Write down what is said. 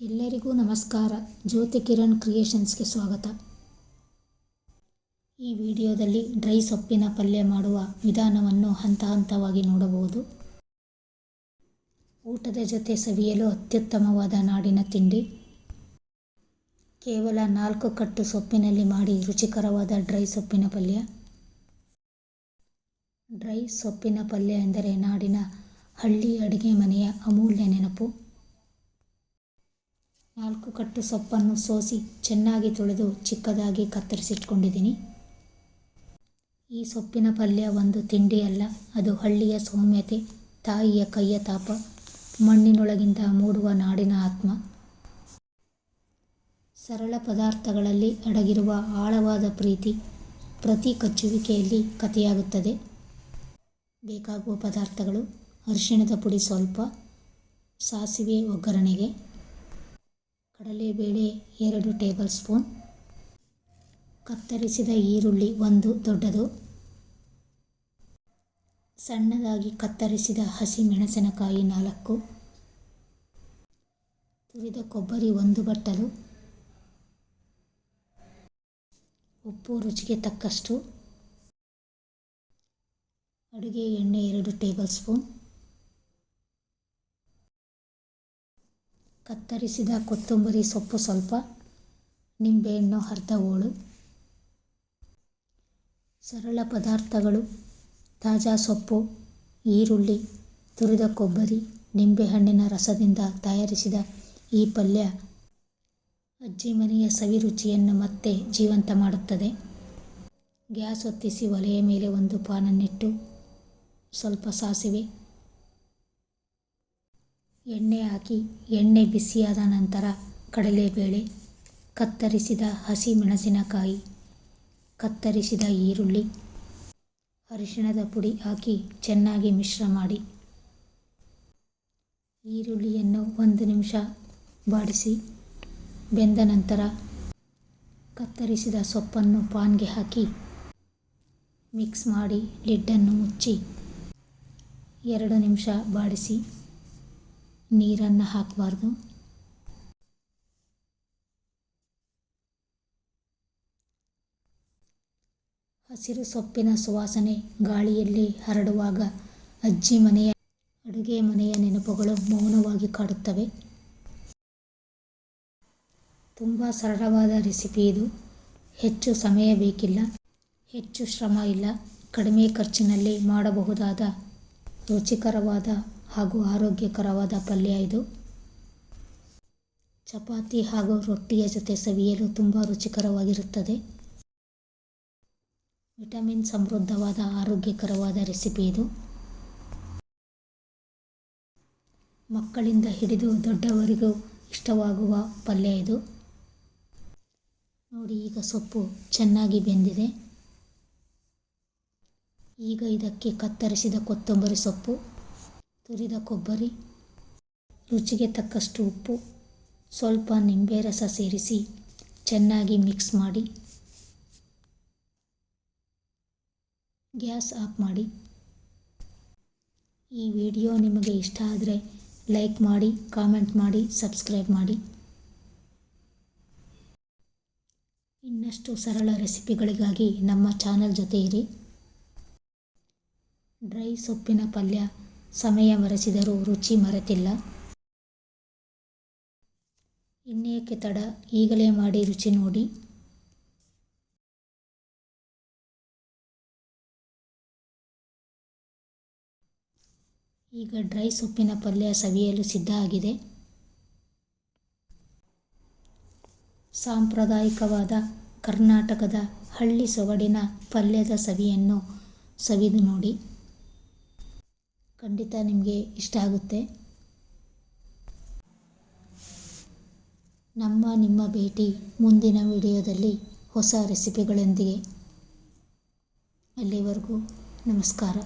ಎಲ್ಲರಿಗೂ ನಮಸ್ಕಾರ. ಜ್ಯೋತಿ ಕಿರಣ್ ಕ್ರಿಯೇಷನ್ಸ್ಗೆ ಸ್ವಾಗತ. ಈ ವಿಡಿಯೋದಲ್ಲಿ ಡ್ರೈ ಸೊಪ್ಪಿನ ಪಲ್ಯ ಮಾಡುವ ವಿಧಾನವನ್ನು ಹಂತ ಹಂತವಾಗಿ ನೋಡಬಹುದು. ಊಟದ ಜೊತೆ ಸವಿಯಲು ಅತ್ಯುತ್ತಮವಾದ ನಾಡಿನ ತಿಂಡಿ. ಕೇವಲ 4 ಕಟ್ಟು ಸೊಪ್ಪಿನಲ್ಲಿ ಮಾಡಿ ರುಚಿಕರವಾದ ಡ್ರೈ ಸೊಪ್ಪಿನ ಪಲ್ಯ. ಡ್ರೈ ಸೊಪ್ಪಿನ ಪಲ್ಯ ಎಂದರೆ ನಾಡಿನ ಹಳ್ಳಿ ಅಡುಗೆ ಮನೆಯ ಅಮೂಲ್ಯ ನೆನಪು. 4 ಕಟ್ಟು ಸೊಪ್ಪನ್ನು ಸೋಸಿ ಚೆನ್ನಾಗಿ ತೊಳೆದು ಚಿಕ್ಕದಾಗಿ ಕತ್ತರಿಸಿಟ್ಕೊಂಡಿದ್ದೀನಿ. ಈ ಸೊಪ್ಪಿನ ಪಲ್ಯ ಒಂದು ತಿಂಡಿ ಅಲ್ಲ, ಅದು ಹಳ್ಳಿಯ ಸೌಮ್ಯತೆ, ತಾಯಿಯ ಕೈಯ ತಾಪ, ಮಣ್ಣಿನೊಳಗಿಂದ ಮೂಡುವ ನಾಡಿನ ಆತ್ಮ. ಸರಳ ಪದಾರ್ಥಗಳಲ್ಲಿ ಅಡಗಿರುವ ಆಳವಾದ ಪ್ರೀತಿ ಪ್ರತಿ ಕಚ್ಚುವಿಕೆಯಲ್ಲಿ ಕಥೆಯಾಗುತ್ತದೆ. ಬೇಕಾಗುವ ಪದಾರ್ಥಗಳು: ಅರಿಶಿಣದ ಪುಡಿ ಸ್ವಲ್ಪ, ಸಾಸಿವೆ ಒಗ್ಗರಣೆಗೆ, ಕಡಲೆಬೇಳೆ 2 ಟೇಬಲ್ ಸ್ಪೂನ್, ಕತ್ತರಿಸಿದ ಈರುಳ್ಳಿ 1 ದೊಡ್ಡದು, ಸಣ್ಣದಾಗಿ ಕತ್ತರಿಸಿದ ಹಸಿ ಮೆಣಸಿನಕಾಯಿ 4, ತುರಿದ ಕೊಬ್ಬರಿ 1 ಬಟ್ಟಲು, ಉಪ್ಪು ರುಚಿಗೆ ತಕ್ಕಷ್ಟು, ಅಡುಗೆ ಎಣ್ಣೆ 2 ಟೇಬಲ್ ಸ್ಪೂನ್, ಕತ್ತರಿಸಿದ ಕೊತ್ತಂಬರಿ ಸೊಪ್ಪು ಸ್ವಲ್ಪ, ನಿಂಬೆಹಣ್ಣು ಅರ್ಧ ಹೋಳು. ಸರಳ ಪದಾರ್ಥಗಳು: ತಾಜಾ ಸೊಪ್ಪು, ಈರುಳ್ಳಿ, ತುರಿದ ಕೊಬ್ಬರಿ, ನಿಂಬೆಹಣ್ಣಿನ ರಸದಿಂದ ತಯಾರಿಸಿದ ಈ ಪಲ್ಯ ಅಜ್ಜಿ ಮನೆಯ ಸವಿ ರುಚಿಯನ್ನು ಮತ್ತೆ ಜೀವಂತ ಮಾಡುತ್ತದೆ. ಗ್ಯಾಸ್ ಹೊತ್ತಿಸಿ ಒಲೆಯ ಮೇಲೆ ಒಂದು ಪಾನನ್ನಿಟ್ಟು ಸ್ವಲ್ಪ ಸಾಸಿವೆ, ಎಣ್ಣೆ ಹಾಕಿ ಎಣ್ಣೆ ಬಿಸಿಯಾದ ನಂತರ ಕಡಲೆಬೇಳೆ, ಕತ್ತರಿಸಿದ ಹಸಿ ಮೆಣಸಿನಕಾಯಿ, ಕತ್ತರಿಸಿದ ಈರುಳ್ಳಿ, ಅರಿಶಿಣದ ಪುಡಿ ಹಾಕಿ ಚೆನ್ನಾಗಿ ಮಿಶ್ರ ಮಾಡಿ. ಈರುಳ್ಳಿಯನ್ನು 1 ನಿಮಿಷ ಬಾಡಿಸಿ ಬೆಂದ ನಂತರ ಕತ್ತರಿಸಿದ ಸೊಪ್ಪನ್ನು ಪಾನ್ಗೆ ಹಾಕಿ ಮಿಕ್ಸ್ ಮಾಡಿ ಲಿಡ್ಡನ್ನು ಮುಚ್ಚಿ 2 ನಿಮಿಷ ಬಾಡಿಸಿ. ನೀರನ್ನು ಹಾಕಬಾರ್ದು. ಹಸಿರು ಸೊಪ್ಪಿನ ಸುವಾಸನೆ ಗಾಳಿಯಲ್ಲಿ ಹರಡುವಾಗ ಅಜ್ಜಿ ಮನೆಯ ಅಡುಗೆ ಮನೆಯ ನೆನಪುಗಳು ಮೌನವಾಗಿ ಕಾಡುತ್ತವೆ. ತುಂಬ ಸರಳವಾದ ರೆಸಿಪಿ ಇದು. ಹೆಚ್ಚು ಸಮಯ ಬೇಕಿಲ್ಲ, ಹೆಚ್ಚು ಶ್ರಮ ಇಲ್ಲ, ಕಡಿಮೆ ಖರ್ಚಿನಲ್ಲಿ ಮಾಡಬಹುದಾದ ರುಚಿಕರವಾದ ಹಾಗೂ ಆರೋಗ್ಯಕರವಾದ ಪಲ್ಯ ಇದು. ಚಪಾತಿ ಹಾಗೂ ರೊಟ್ಟಿಯ ಜೊತೆ ಸವಿಯಲು ತುಂಬ ರುಚಿಕರವಾಗಿರುತ್ತದೆ. ವಿಟಮಿನ್ ಸಮೃದ್ಧವಾದ ಆರೋಗ್ಯಕರವಾದ ರೆಸಿಪಿ ಇದು. ಮಕ್ಕಳಿಂದ ಹಿಡಿದು ದೊಡ್ಡವರಿಗೂ ಇಷ್ಟವಾಗುವ ಪಲ್ಯ ಇದು. ನೋಡಿ, ಈಗ ಸೊಪ್ಪು ಚೆನ್ನಾಗಿ ಬೆಂದಿದೆ. ಈಗ ಇದಕ್ಕೆ ಕತ್ತರಿಸಿದ ಕೊತ್ತಂಬರಿ ಸೊಪ್ಪು, ತುರಿದ ಕೊಬ್ಬರಿ, ರುಚಿಗೆ ತಕ್ಕಷ್ಟು ಉಪ್ಪು, ಸ್ವಲ್ಪ ನಿಂಬೆ ರಸ ಸೇರಿಸಿ ಚೆನ್ನಾಗಿ ಮಿಕ್ಸ್ ಮಾಡಿ ಗ್ಯಾಸ್ ಆಫ್ ಮಾಡಿ. ಈ ವಿಡಿಯೋ ನಿಮಗೆ ಇಷ್ಟ ಆದರೆ ಲೈಕ್ ಮಾಡಿ, ಕಾಮೆಂಟ್ ಮಾಡಿ, ಸಬ್ಸ್ಕ್ರೈಬ್ ಮಾಡಿ. ಇನ್ನಷ್ಟು ಸರಳ ರೆಸಿಪಿಗಳಿಗಾಗಿ ನಮ್ಮ ಚಾನಲ್ ಜೊತೆ ಇರಿ. ಡ್ರೈ ಸೊಪ್ಪಿನ ಪಲ್ಯ ಸಮಯ ಮರೆಸಿದರೂ ರುಚಿ ಮರೆತಿಲ್ಲ. ಇನ್ನೇಕೆ ತಡ, ಈಗಲೇ ಮಾಡಿ ರುಚಿ ನೋಡಿ. ಈಗ ಡ್ರೈ ಸೊಪ್ಪಿನ ಪಲ್ಯ ಸವಿಯಲು ಸಿದ್ಧ ಆಗಿದೆ. ಸಾಂಪ್ರದಾಯಿಕವಾದ ಕರ್ನಾಟಕದ ಹಳ್ಳಿ ಸೊಗಡಿನ ಪಲ್ಯದ ಸವಿಯನ್ನು ಸವಿದು ನೋಡಿ. ಖಂಡಿತ ನಿಮಗೆ ಇಷ್ಟ ಆಗುತ್ತೆ. ನಿಮ್ಮ ಭೇಟಿ ಮುಂದಿನ ವಿಡಿಯೋದಲ್ಲಿ ಹೊಸ ರೆಸಿಪಿಗಳೊಂದಿಗೆ. ಅಲ್ಲಿವರೆಗೂ ನಮಸ್ಕಾರ.